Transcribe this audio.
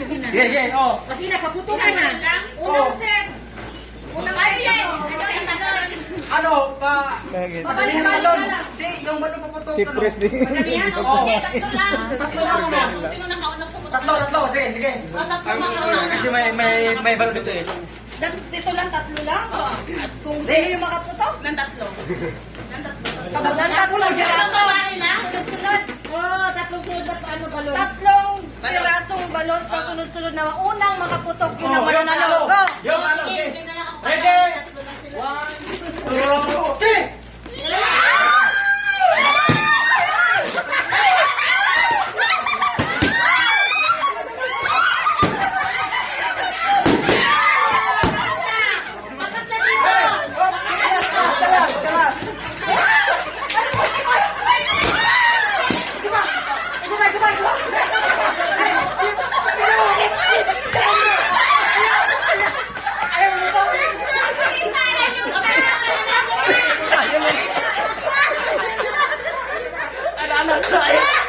sige na. Sige, sige, oh. Sige na, paputukan na. Unang set. Unang set. Ano, Babalik yung ka balon. lang. Hindi, yung balon paputok. Si Pres din. Madamihan? Oo. Okay, tatlo lang. Tatlo lang muna. Sino nakaunang pumunta? Tatlo, sige, sige. Tatlo makauna. Kasi may balon dito eh. Dito lang, tatlo lang. Kung sino yung makaputok? Ng tatlo. Tatlo lang. Sunod-sunod. Oo, tatlong sunod na ano balon. Tatlong pirasong balon sa sunod-sunod na unang makaputok yun ang mananalo. Go! Yung ano, sige. Ready? 1, 2, 3! Ano?